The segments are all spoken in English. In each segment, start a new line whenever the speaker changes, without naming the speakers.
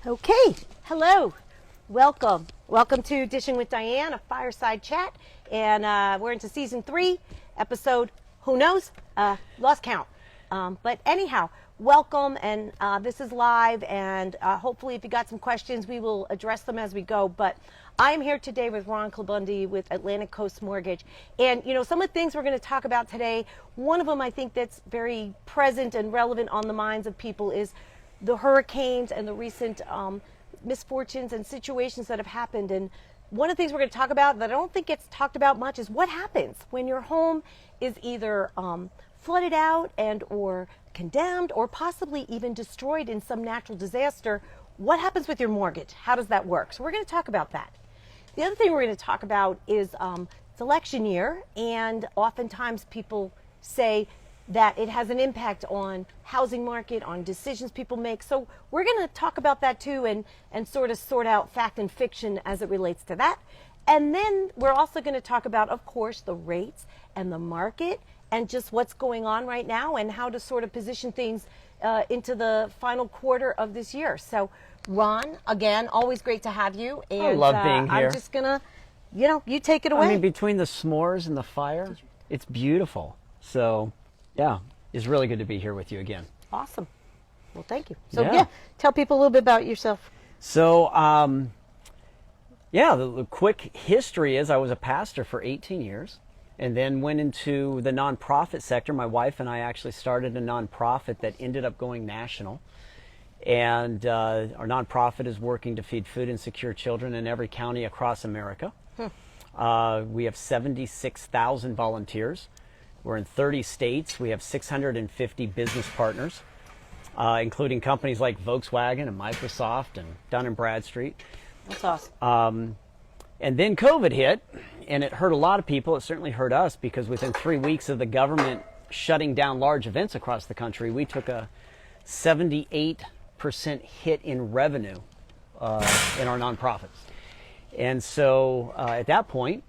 Okay, hello, welcome to Dishing with Diane, a fireside chat, and we're into season 3, episode, who knows, lost count. But anyhow, welcome, and this is live, and hopefully if you got some questions, we will address them as we go. But I am here today with Ron Kilbundy with Atlantic Coast Mortgage, and some of the things we're going to talk about today, one of them I think that's very present and relevant on the minds of people is the hurricanes and the recent misfortunes and situations that have happened. And one of the things we're going to talk about that I don't think gets talked about much is what happens when your home is either flooded out and or condemned or possibly even destroyed in some natural disaster. What happens with your mortgage? How does that work? So we're going to talk about that. The other thing we're going to talk about is it's election year, and oftentimes people say that it has an impact on housing market, on decisions people make. So we're going to talk about that too, and sort of sort out fact and fiction as it relates to that. And then we're also going to talk about, of course, the rates and the market and just what's going on right now and how to sort of position things into the final quarter of this year. So Ron, again, always great to have you. And
I love being here.
I'm just going to, you take it away.
I mean, between the s'mores and the fire, it's beautiful. So yeah, it's really good to be here with you again.
Awesome. Well, thank you. So yeah, tell people a little bit about yourself.
So the quick history is I was a pastor for 18 years and then went into the nonprofit sector. My wife and I actually started a nonprofit that ended up going national. And our nonprofit is working to feed food insecure children in every county across America. We have 76,000 volunteers. We're in 30 states. We have 650 business partners, including companies like Volkswagen and Microsoft and Dun & Bradstreet.
That's awesome.
And then COVID hit, and it hurt a lot of people. It certainly hurt us because within 3 weeks of the government shutting down large events across the country, we took a 78% hit in revenue in our nonprofits. And so at that point,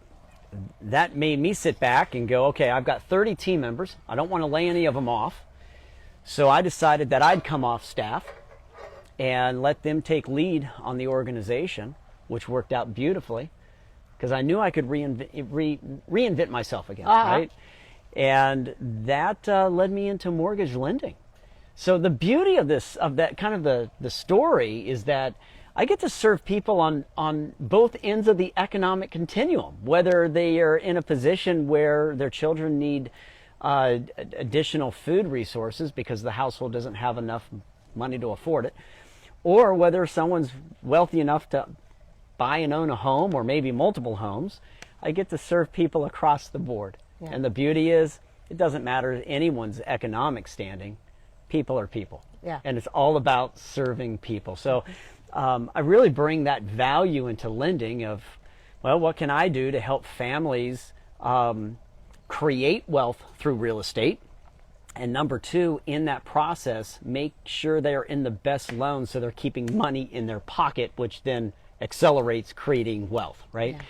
that made me sit back and go, okay, I've got 30 team members. I don't want to lay any of them off. So I decided that I'd come off staff and let them take lead on the organization, which worked out beautifully because I knew I could reinvent myself again, right? And that led me into mortgage lending. So the beauty of that kind of the story is that I get to serve people on both ends of the economic continuum, whether they are in a position where their children need additional food resources because the household doesn't have enough money to afford it, or whether someone's wealthy enough to buy and own a home or maybe multiple homes. I get to serve people across the board. Yeah. And the beauty is it doesn't matter anyone's economic standing. People are people. Yeah. And it's all about serving people. So I really bring that value into lending of, well, what can I do to help families create wealth through real estate? And number two, in that process, make sure they're in the best loan so they're keeping money in their pocket, which then accelerates creating wealth, right? Yeah.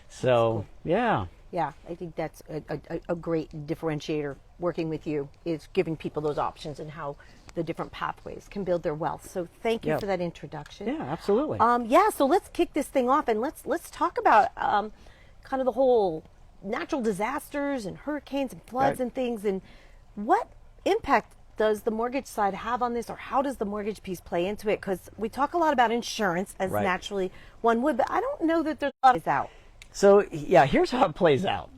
So, cool. Yeah.
Yeah, I think that's a great differentiator working with you is giving people those options and how the different pathways can build their wealth. So thank you for that introduction.
Yeah, absolutely.
So let's kick this thing off and let's talk about kind of the whole natural disasters and hurricanes and floods and things, and what impact does the mortgage side have on this, or how does the mortgage piece play into it? Because we talk a lot about insurance as naturally one would, but I don't know that there's a lot of out.
So yeah, here's how it plays out.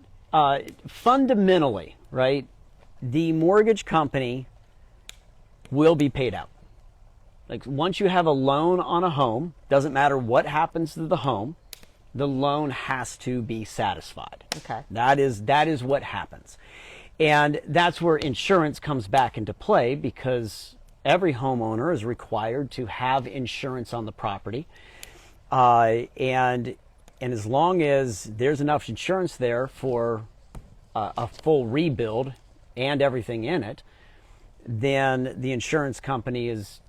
Fundamentally, right, the mortgage company will be paid out. Like once you have a loan on a home, doesn't matter what happens to the home, the loan has to be satisfied.
Okay.
That is what happens. And that's where insurance comes back into play because every homeowner is required to have insurance on the property. And as long as there's enough insurance there for a full rebuild and everything in it, then the insurance company is,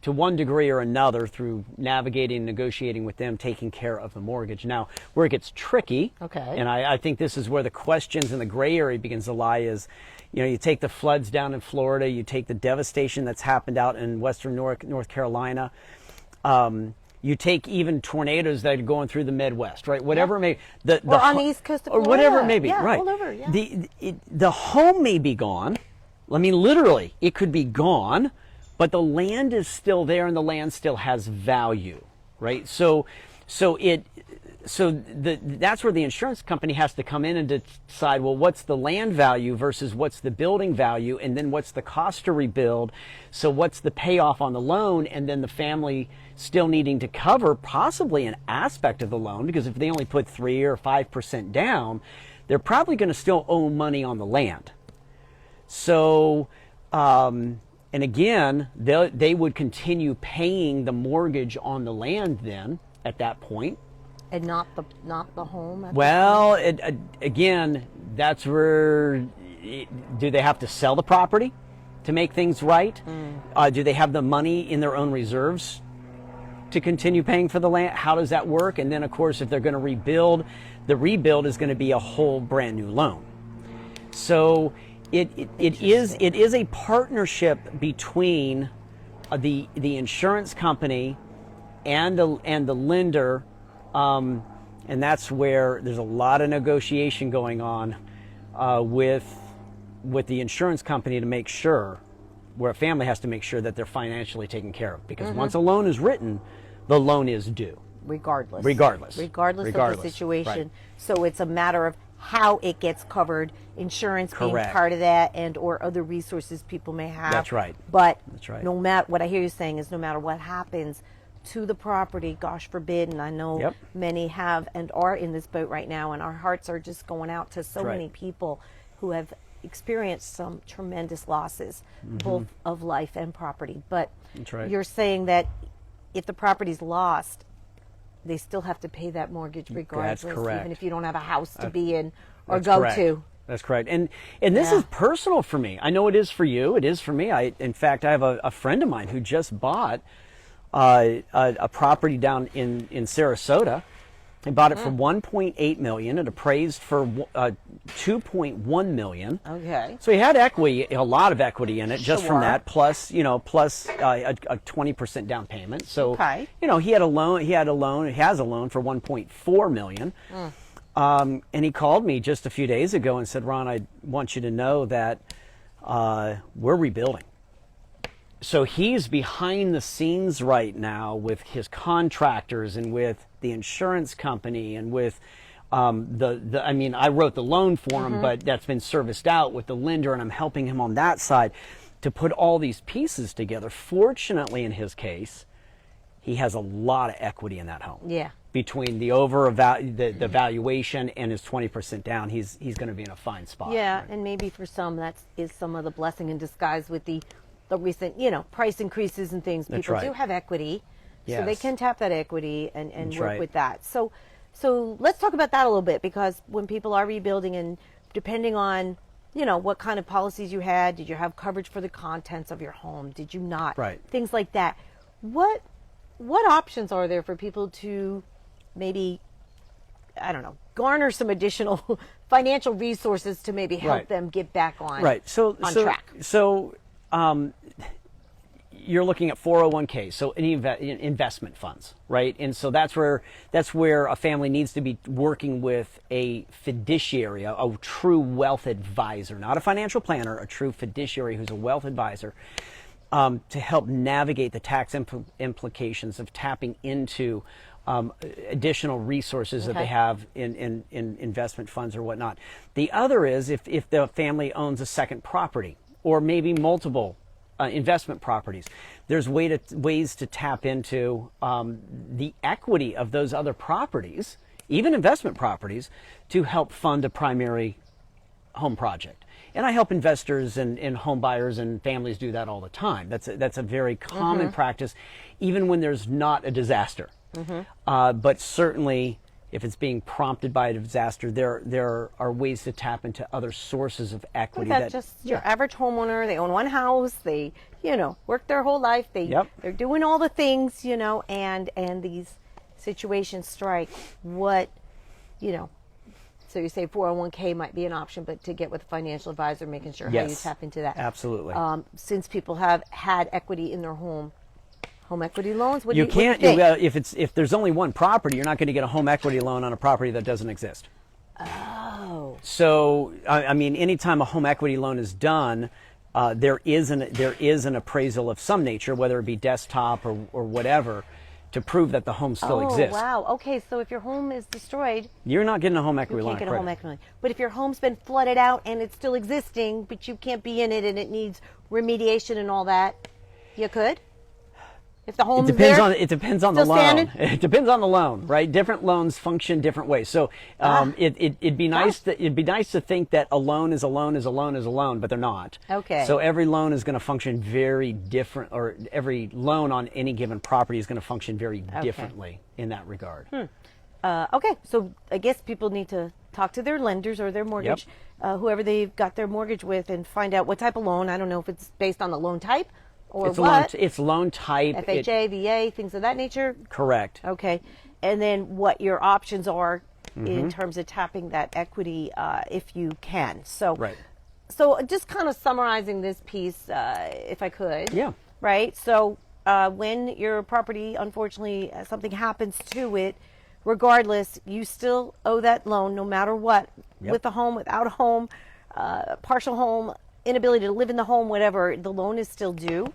to one degree or another, through navigating and negotiating with them, taking care of the mortgage. Now, where it gets tricky, and I think this is where the questions and the gray area begins to lie, is, you take the floods down in Florida, you take the devastation that's happened out in western North Carolina, You take even tornadoes that are going through the Midwest, right? Whatever it may
Or on the east coast of
or
Florida.
whatever it may be,
Yeah,
right?
all over, yeah.
The home may be gone. I mean, literally, it could be gone, but the land is still there, and the land still has value, right? That's where the insurance company has to come in and decide, well, what's the land value versus what's the building value, and then what's the cost to rebuild? So what's the payoff on the loan, and then the family still needing to cover possibly an aspect of the loan, because if they only put 3 or 5% down, they're probably going to still owe money on the land. So, and again, they would continue paying the mortgage on the land then at that point.
And not the home.
Well, again, that's where, do they have to sell the property to make things right? Do they have the money in their own reserves to continue paying for the land? How does that work? And then, of course, if they're going to rebuild, the rebuild is going to be a whole brand new loan. So it is a partnership between the insurance company and the lender. And that's where there's a lot of negotiation going on with the insurance company to make sure, where a family has to make sure that they're financially taken care of. Because once a loan is written, the loan is due.
Regardless
Regardless
of the situation.
Right.
So it's a matter of how it gets covered, insurance being
Correct.
part of that, and or other resources people may have.
That's right.
But
That's right.
no matter what I hear you saying is, no matter what happens to the property, gosh forbid, and I know
Yep.
many have and are in this boat right now, and our hearts are just going out to so
That's right.
many people who have experienced some tremendous losses, both of life and property. But
That's right.
you're saying that if the property's lost, they still have to pay that mortgage regardless,
correct.
even if you don't have a house to be in or
That's
go
correct.
to.
That's correct. And this
Yeah.
is personal for me. I know it is for you. It is for me. In fact, I have a friend of mine who just bought a property down in Sarasota. He bought it for $1.8 million. It appraised for $2.1 million.
Okay.
So he had equity, a lot of equity in it, just from
Sure.
that, plus a 20% down payment. So
Okay.
he has a loan for $1.4 million. And he called me just a few days ago and said, Ron, I want you to know that we're rebuilding. So he's behind the scenes right now with his contractors and with the insurance company and with I wrote the loan for him, but that's been serviced out with the lender, and I'm helping him on that side to put all these pieces together. Fortunately, in his case, he has a lot of equity in that home.
Yeah.
Between the the valuation and his 20% down, he's going to be in a fine spot.
Yeah, and maybe for some that is some of the blessing in disguise with the recent, price increases and things.
That's
People
right.
do have equity, so they
Yes.
can tap that equity and
That's
work
right.
with that. So let's talk about that a little bit, because when people are rebuilding, and depending on, what kind of policies you had, did you have coverage for the contents of your home? Did you not?
Right.
Things like that. What options are there for people to maybe, I don't know, garner some additional financial resources to maybe help
Right.
them get back on track?
So you're looking at 401ks, so any investment funds, right? And so that's where a family needs to be working with a fiduciary, a true wealth advisor, not a financial planner, a true fiduciary who's a wealth advisor, to help navigate the tax implications of tapping into additional resources that they have in investment funds or whatnot. The other is if the family owns a second property or maybe multiple investment properties, there's ways to tap into the equity of those other properties, even investment properties, to help fund a primary home project. And I help investors and home buyers and families do that all the time. That's a very common practice, even when there's not a disaster. But certainly, if it's being prompted by a disaster, there are ways to tap into other sources of equity.
Just your average homeowner, they own one house, they, work their whole life, they're doing all the things, and these situations strike. So you say 401k might be an option, but to get with a financial advisor, making sure how you tap into that.
Absolutely.
Since people have had equity in their home, Home equity loans? What
You
do you
can't.
think?
If there's only one property, you're not going to get a home equity loan on a property that doesn't exist.
Oh.
So, I mean, anytime a home equity loan is done, there is an appraisal of some nature, whether it be desktop or whatever, to prove that the home still exists.
Oh, wow. Okay, so if your home is destroyed,
You're not getting a home equity
you
loan
can't get a
credit.
home equity loan. But if your home's been flooded out and it's still existing, but you can't be in it and it needs remediation and all that, you could? If the home's
It depends
there,
on the
still
loan.
standing?
It depends on the loan, right? Different loans function different ways. So it'd be nice to think that a loan is a loan is a loan is a loan, but they're not.
Okay.
So every loan is going to function very different, or every loan on any given property is going to function very differently in that regard.
Okay, so I guess people need to talk to their lenders or their mortgage, whoever they've got their mortgage with, and find out what type of loan. I don't know if it's based on the loan type or what.
It's loan type.
FHA, VA, things of that nature.
Correct.
Okay, and then what your options are in terms of tapping that equity if you can. So,
Right.
So just kind of summarizing this piece, if I could.
Yeah.
Right. So when your property, unfortunately, something happens to it, regardless, you still owe that loan no matter what, with a home, without a home, partial home, inability to live in the home, whatever, the loan is still due.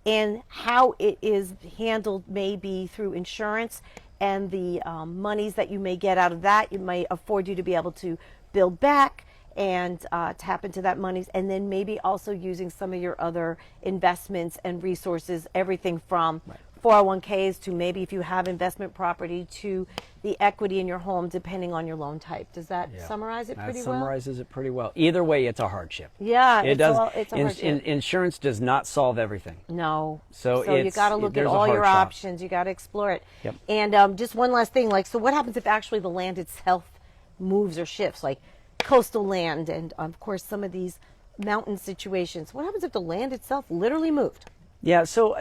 And how it is handled may be through insurance, and the monies that you may get out of that, it may afford you to be able to build back and tap into that monies, and then maybe also using some of your other investments and resources, everything from 401ks to maybe if you have investment property to the equity in your home, depending on your loan type. Does that summarize it pretty
That
well?
summarizes it pretty well. Either way, it's a hardship.
Yeah,
It does.
it's a hardship.
Insurance does not solve everything.
No.
So
you
it's-
got to look at
there's a
all your
hard shot.
options. You got to explore it.
Yep.
And just one last thing, like, so what happens if actually the land itself moves or shifts, like coastal land and of course some of these mountain situations? What happens if the land itself literally moved?
Yeah, so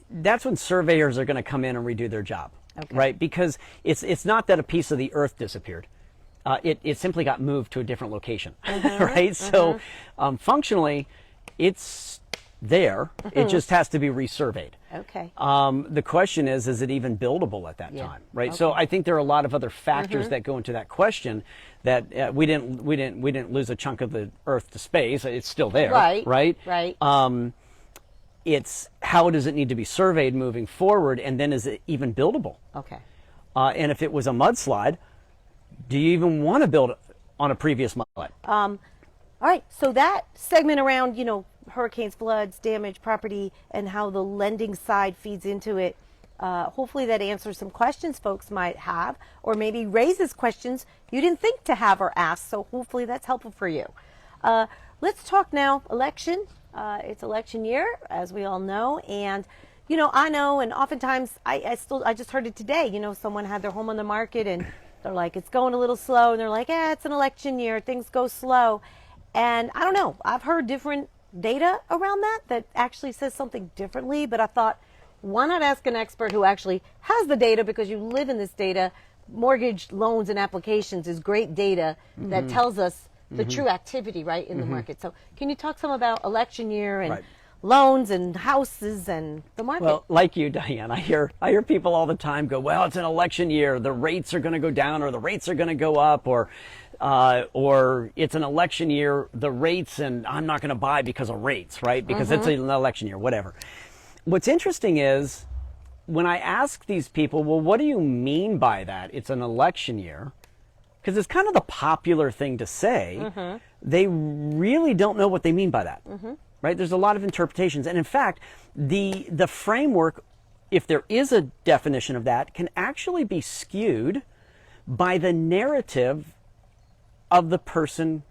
that's when surveyors are going to come in and redo their job, right? Because it's not that a piece of the earth disappeared. It simply got moved to a different location, right? So functionally, it's there. It just has to be resurveyed.
Okay.
The question is it even buildable at that time, right? So I think there are a lot of other factors that go into that question. That we didn't lose a chunk of the earth to space. It's still there,
Right.
right?
Right.
It's how does it need to be surveyed moving forward, and then is it even buildable?
Okay.
And if it was a mudslide, do you even want to build on a previous mudslide?
All right. So that segment around, hurricanes, floods, damage, property, and how the lending side feeds into it. Hopefully that answers some questions folks might have, or maybe raises questions you didn't think to have or ask. So hopefully that's helpful for you. Let's talk now election. It's election year, as we all know, and I know, and oftentimes I just heard it today. Someone had their home on the market, and they're like, it's going a little slow, and they're like, it's an election year, things go slow, and I don't know. I've heard different data around that actually says something differently, but I thought, why not ask an expert who actually has the data, because you live in this data. Mortgage loans and applications is great data that tells us the true activity, right, in the market. So can you talk some about election year and loans and houses and the market?
Well, like you, Diane, I hear people all the time go, well, it's an election year, the rates are going to go down, or the rates are going to go up, or it's an election year, the rates, and I'm not going to buy because of rates, right? Because it's an election year, whatever. What's interesting is when I ask these people, well, what do you mean by that? It's an election year. Because it's kind of the popular thing to say, they really don't know what they mean by that, right? There's a lot of interpretations. And in fact, the framework, if there is a definition of that, can actually be skewed by the narrative of the person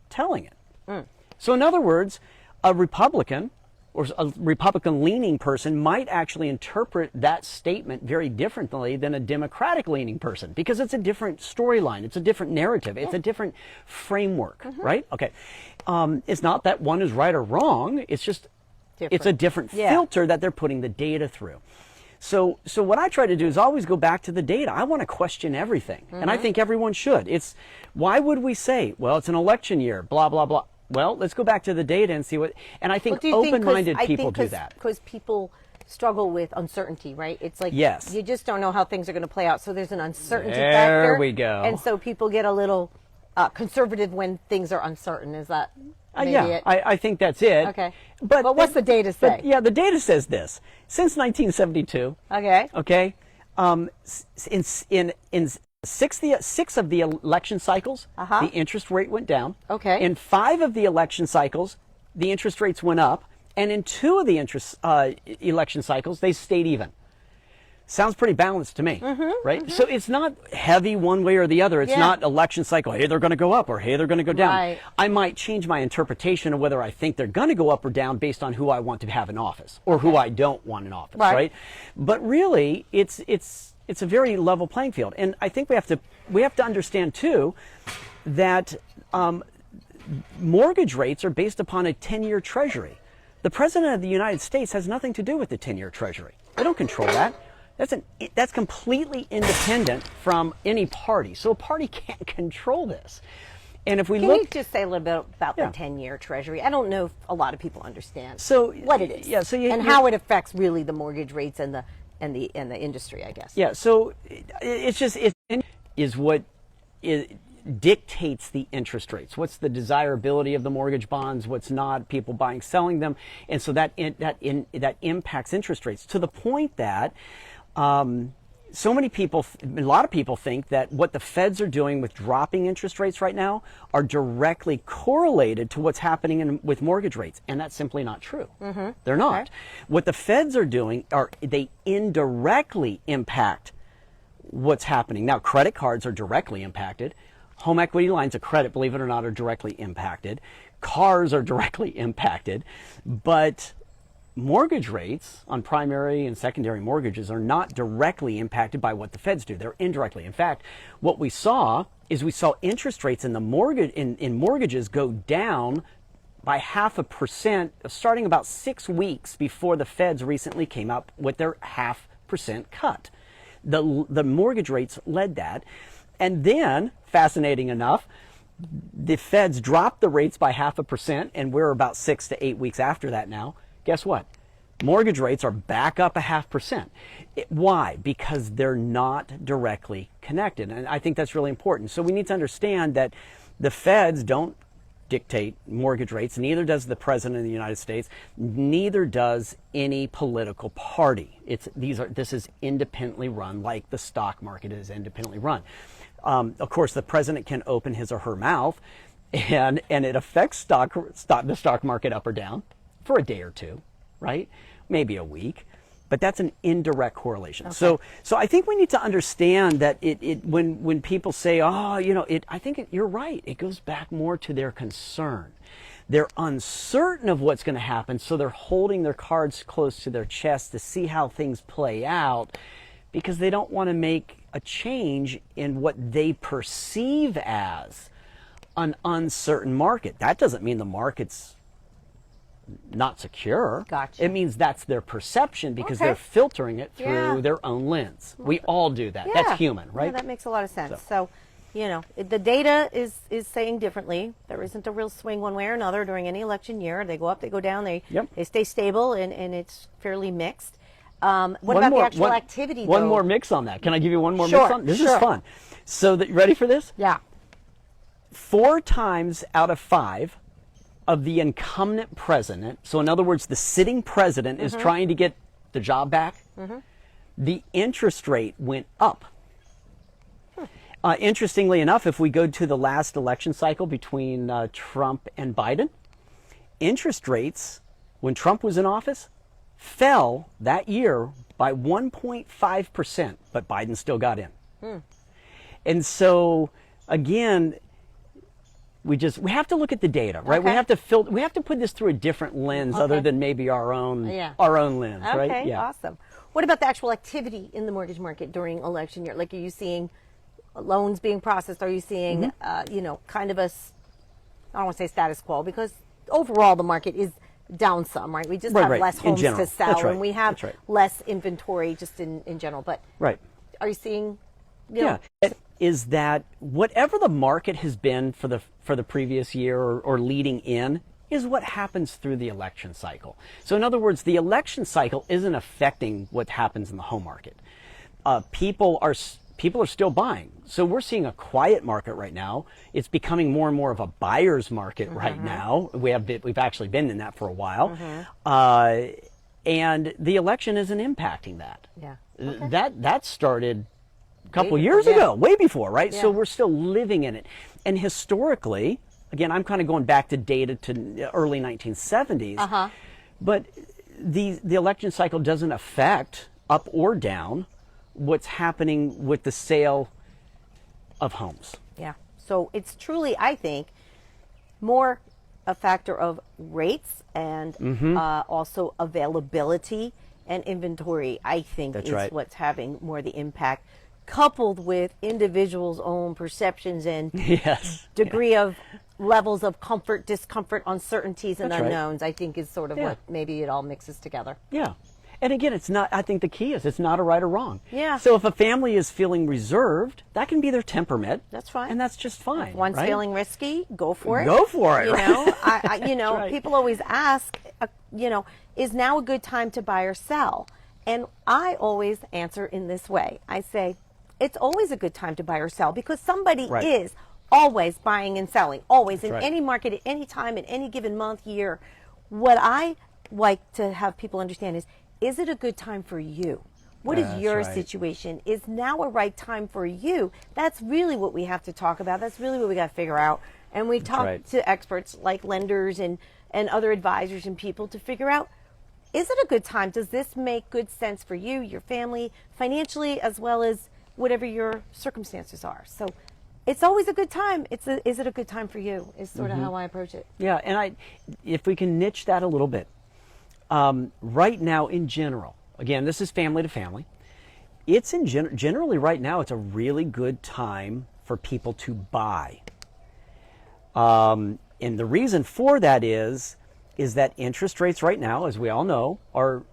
telling it. So in other words, a Republican or a Republican-leaning person might actually interpret that statement very differently than a Democratic-leaning person, because it's a different storyline, it's a different narrative, it's a different framework, right? Okay. It's not that one is right or wrong, it's just it's a different filter that they're putting the data through. So what I try to do is always go back to the data. I want to question everything, and I think everyone should. It's why would we say, well, it's an election year, blah, blah, blah. Well, let's go back to the data and see what, and I think open-minded people do that.
Because people struggle with uncertainty, right? It's like
Yes.
you just don't know how things are going to play out. So there's an uncertainty
There
factor.
we go.
And so people get a little conservative when things are uncertain. Is that maybe
yeah,
it?
I think that's it.
Okay.
But
what's the data say?
Yeah, the data says this. Since 1972,
Okay.
in six of the election cycles, the interest rate went down.
Okay.
In 5 of the election cycles, the interest rates went up. And in 2 of the election cycles, they stayed even. Sounds pretty balanced to me, right? So it's not heavy one way or the other. It's not election cycle, hey, they're going to go up, or hey, they're going to go down.
Right.
I might change my interpretation of whether I think they're going to go up or down based on who I want to have in office or who I don't want in office, right? But really, it's a very level playing field. And I think we have to understand too that mortgage rates are based upon a 10-year treasury. The President of the United States has nothing to do with the 10-year treasury. They don't control that. That's completely independent from any party. So a party can't control this. And if we
Can
look,
you just say a little bit about the 10-year treasury? I don't know if a lot of people understand what it is.
Yeah, so
and how it affects really the mortgage rates and the industry, I guess.
Yeah, so it's what dictates the interest rates. What's the desirability of the mortgage bonds? What's not? People buying, selling them, and so that impacts interest rates to the point that so many people, a lot of people think that what the Feds are doing with dropping interest rates right now are directly correlated to what's happening with mortgage rates, and that's simply not true. They're not.
Okay.
What the Feds are doing are they indirectly impact what's happening. Now, credit cards are directly impacted. Home equity lines of credit, believe it or not, are directly impacted. Cars are directly impacted. But mortgage rates on primary and secondary mortgages are not directly impacted by what the Feds do. They're indirectly. In fact, what we saw interest rates in the mortgages go down by 0.5% starting about 6 weeks before the Feds recently came up with their 0.5% cut. The mortgage rates led that. And then, fascinating enough, the Feds dropped the rates by 0.5%, and we're about 6 to 8 weeks after that now. Guess what? Mortgage rates are back up 0.5%. Why? Because they're not directly connected. And I think that's really important. So we need to understand that the Feds don't dictate mortgage rates, neither does the President of the United States, neither does any political party. This is independently run, like the stock market is independently run. Of course, the President can open his or her mouth, and it affects the stock market up or down for a day or two, right? Maybe a week. But that's an indirect correlation. Okay. So I think we need to understand that when people say, I think you're right. It goes back more to their concern. They're uncertain of what's going to happen, so they're holding their cards close to their chest to see how things play out because they don't want to make a change in what they perceive as an uncertain market. That doesn't mean the market's not secure.
Gotcha.
It means that's their perception because they're filtering it through their own lens. We all do that. That's human, right?
Yeah, that makes a lot of sense. So the data is saying differently. There isn't a real swing one way or another during any election year. They go up, they go down, they stay stable, and it's fairly mixed. What about the actual activity, though?
One more mix on that. Can I give you one more mix on? This is fun. So, ready for this?
Yeah.
4 times out of 5 of the incumbent president, so in other words, the sitting president is trying to get the job back, the interest rate went up. Interestingly enough, if we go to the last election cycle between Trump and Biden, interest rates, when Trump was in office, fell that year by 1.5%, but Biden still got in. And so, again, we have to look at the data, right?
Okay.
We have to put this through a different lens other than maybe our own lens, right?
Okay, awesome. What about the actual activity in the mortgage market during election year? Like, are you seeing loans being processed? Are you seeing, kind of I don't want to say status quo, because overall the market is down some, right? We just have less homes to sell, and we have less inventory just in general. But are you seeing?
Is that whatever the market has been for the previous year or leading in, is what happens through the election cycle. So in other words, the election cycle isn't affecting what happens in the home market. People are still buying. So we're seeing a quiet market right now. It's becoming more and more of a buyer's market right now. We've actually been in that for a while. And the election isn't impacting that.
Yeah.
That started a couple
Way
years
before, yeah.
ago, way before, right?
Yeah.
So we're still living in it. And historically, again, I'm kind of going back to data to early 1970s. But the election cycle doesn't affect up or down what's happening with the sale of homes.
Yeah. So it's truly, I think, more a factor of rates and also availability and inventory, I think,
That's
is
right.
what's having more the impact, coupled with individuals' own perceptions and
Yes.
degree of levels of comfort, discomfort, uncertainties, and
That's right.
unknowns, I think is sort of
Yeah.
what maybe it all mixes together.
Yeah. And again, it's not, I think the key is it's not a right or wrong.
Yeah.
So if a family is feeling reserved, that can be their temperament.
That's fine.
And that's just fine.
If one's
right?
feeling risky, go for it.
Go for it,
You
right?
know, you know,
That's right.
people always ask, is now a good time to buy or sell? And I always answer in this way. I say, it's always a good time to buy or sell because somebody
Right.
is always buying and selling, always in
right.
any market, at any time, in any given month, year. What I like to have people understand is it a good time for you? What is
That's
your
right.
situation? Is now a right time for you? That's really what we have to talk about. That's really what we got to figure out. And we talk
right.
to experts like lenders and other advisors and people to figure out, is it a good time? Does this make good sense for you, your family, financially, as well as whatever your circumstances are? So it's always a good time. Is it a good time for you? Is sort of how I approach it.
Yeah, and if we can niche that a little bit, right now in general, again, this is family to family. It's generally right now, it's a really good time for people to buy. And the reason for that is that interest rates right now, as we all know, are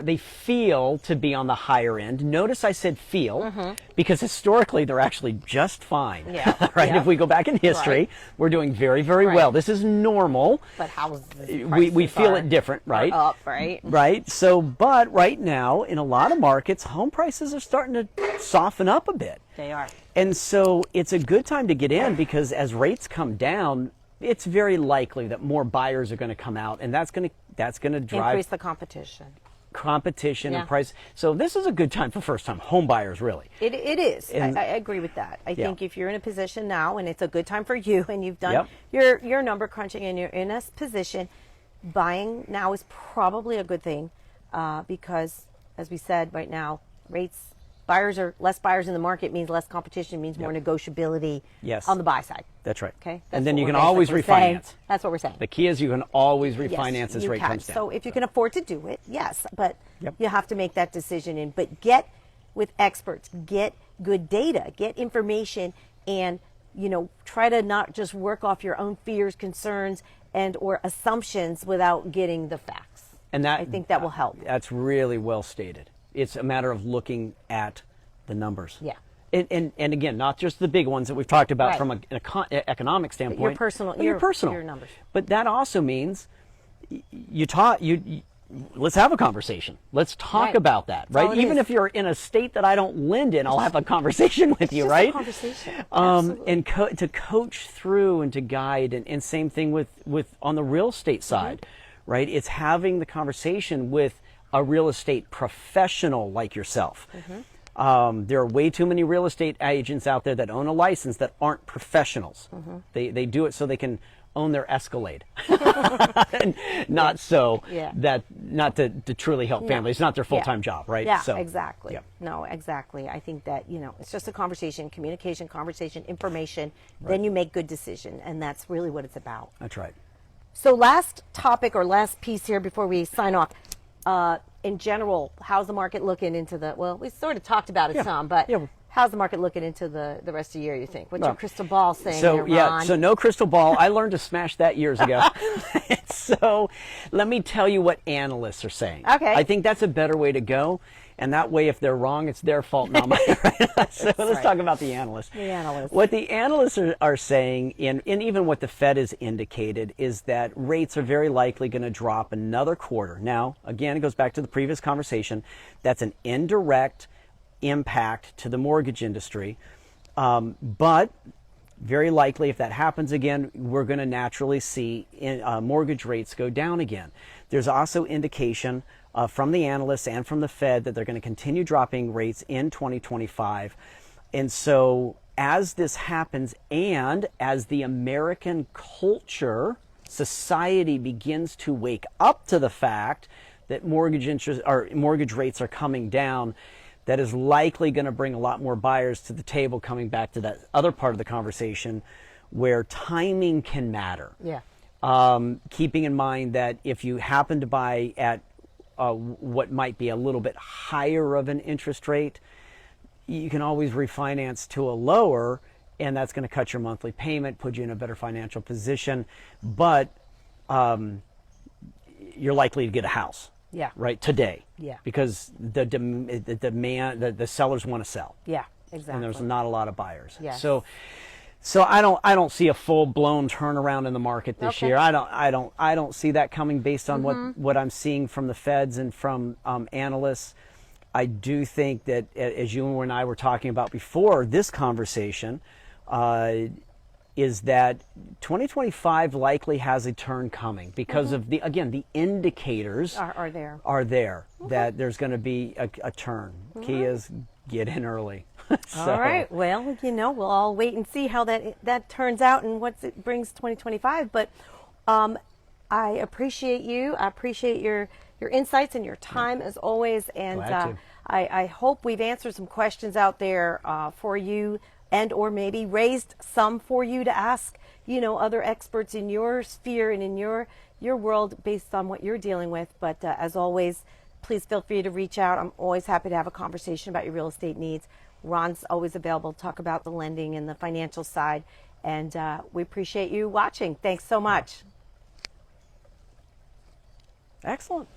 they feel to be on the higher end. Notice I said feel because historically they're actually just fine.
Yeah.
Right?
Yeah.
If we go back in history,
Right.
we're doing very, very
Right.
well. This is normal.
But how's
We feel it different, right?
Up, right?
Right. So, but right now, in a lot of markets, home prices are starting to soften up a bit.
They are.
And so it's a good time to get in because as rates come down, it's very likely that more buyers are going to come out, and that's going to drive
Increase the competition.
competition
Yeah.
and price. So this is a good time for first-time home buyers, really.
It is.
And-
I agree with that. I
Yeah.
think if you're in a position now and it's a good time for you and you've done
Yep.
your number crunching and you're in a position, buying now is probably a good thing because, as we said, right now, less buyers in the market means less competition, means more negotiability
Yes.
on the buy side.
That's right.
Okay?
And
That's
then
what
you
we're
can always
basically saying.
refinance.
That's what we're saying.
The key is you can always
Yes,
refinance as
you
rate
can.
comes down.
So if you can afford to do it, yes, but
Yep.
you have to make that decision. But get with experts, get good data, get information, and try to not just work off your own fears, concerns, and or assumptions without getting the facts.
And that,
I think that will help.
That's really well stated. It's a matter of looking at the numbers.
Yeah.
And again, not just the big ones that we've talked about
Right.
from an economic standpoint.
personal-
but your personal.
your numbers.
But that also means let's have a conversation. Let's talk
Right.
about that,
That's all
right?
it
Even
is.
if you're in a state that I don't lend in, I'll have a conversation with you,
just a
right?
conversation. Absolutely.
And to coach through and to guide, and same thing with on the real estate side, right? It's having the conversation with a real estate professional like yourself. There are way too many real estate agents out there that own a license that aren't professionals. They do it so they can own their Escalade, and not so
Yeah.
not to truly help families. It's not their full time job, right?
Yeah,
So,
exactly.
yeah.
No, exactly. I think that, it's just a conversation, communication, conversation, information. Then you make good decision, and that's really what it's about.
That's right.
So last topic or last piece here before we sign off. In general, how's the market looking into we sort of talked about it
Yeah.
some, but
Yeah.
how's the market looking into the rest of the year, you think? What's your
Well,
crystal ball saying
So
there, Ron?
so no crystal ball. I learned to smash that years ago. So let me tell you what analysts are saying.
Okay.
I think that's a better way to go. And that way, if they're wrong, it's their fault, not mine. Right? So let's talk about the analysts.
The analysts.
What the analysts are saying, and even what the Fed has indicated, is that rates are very likely going to drop another quarter. Now, again, it goes back to the previous conversation. That's an indirect impact to the mortgage industry. But very likely, if that happens again, we're going to naturally see mortgage rates go down again. There's also indication from the analysts and from the Fed that they're going to continue dropping rates in 2025. And so as this happens, and as the American culture, society begins to wake up to the fact that mortgage rates are coming down, that is likely going to bring a lot more buyers to the table, coming back to that other part of the conversation where timing can matter.
Yeah.
Keeping in mind that if you happen to buy at what might be a little bit higher of an interest rate, you can always refinance to a lower, and that's going to cut your monthly payment, put you in a better financial position, but you're likely to get a house.
Yeah.
Right, today.
Yeah. Because
the demand, the sellers want to sell.
Yeah, exactly.
And there's not a lot of buyers.
Yeah.
So I don't see a full blown turnaround in the market this year. I don't see that coming based on what I'm seeing from the Feds and from analysts. I do think that, as you and I were talking about before this conversation, is that 2025 likely has a turn coming because of the indicators
are there.
That there's going to be a turn. Key is get in early. So,
all right. Well, we'll all wait and see how that turns out and what it brings 2025. But I appreciate you. I appreciate your insights and your time as always. And
Glad to.
I hope we've answered some questions out there for you, and or maybe raised some for you to ask, other experts in your sphere and in your world based on what you're dealing with. But as always, please feel free to reach out. I'm always happy to have a conversation about your real estate needs. Ron's always available to talk about the lending and the financial side. And we appreciate you watching. Thanks so much.
Excellent.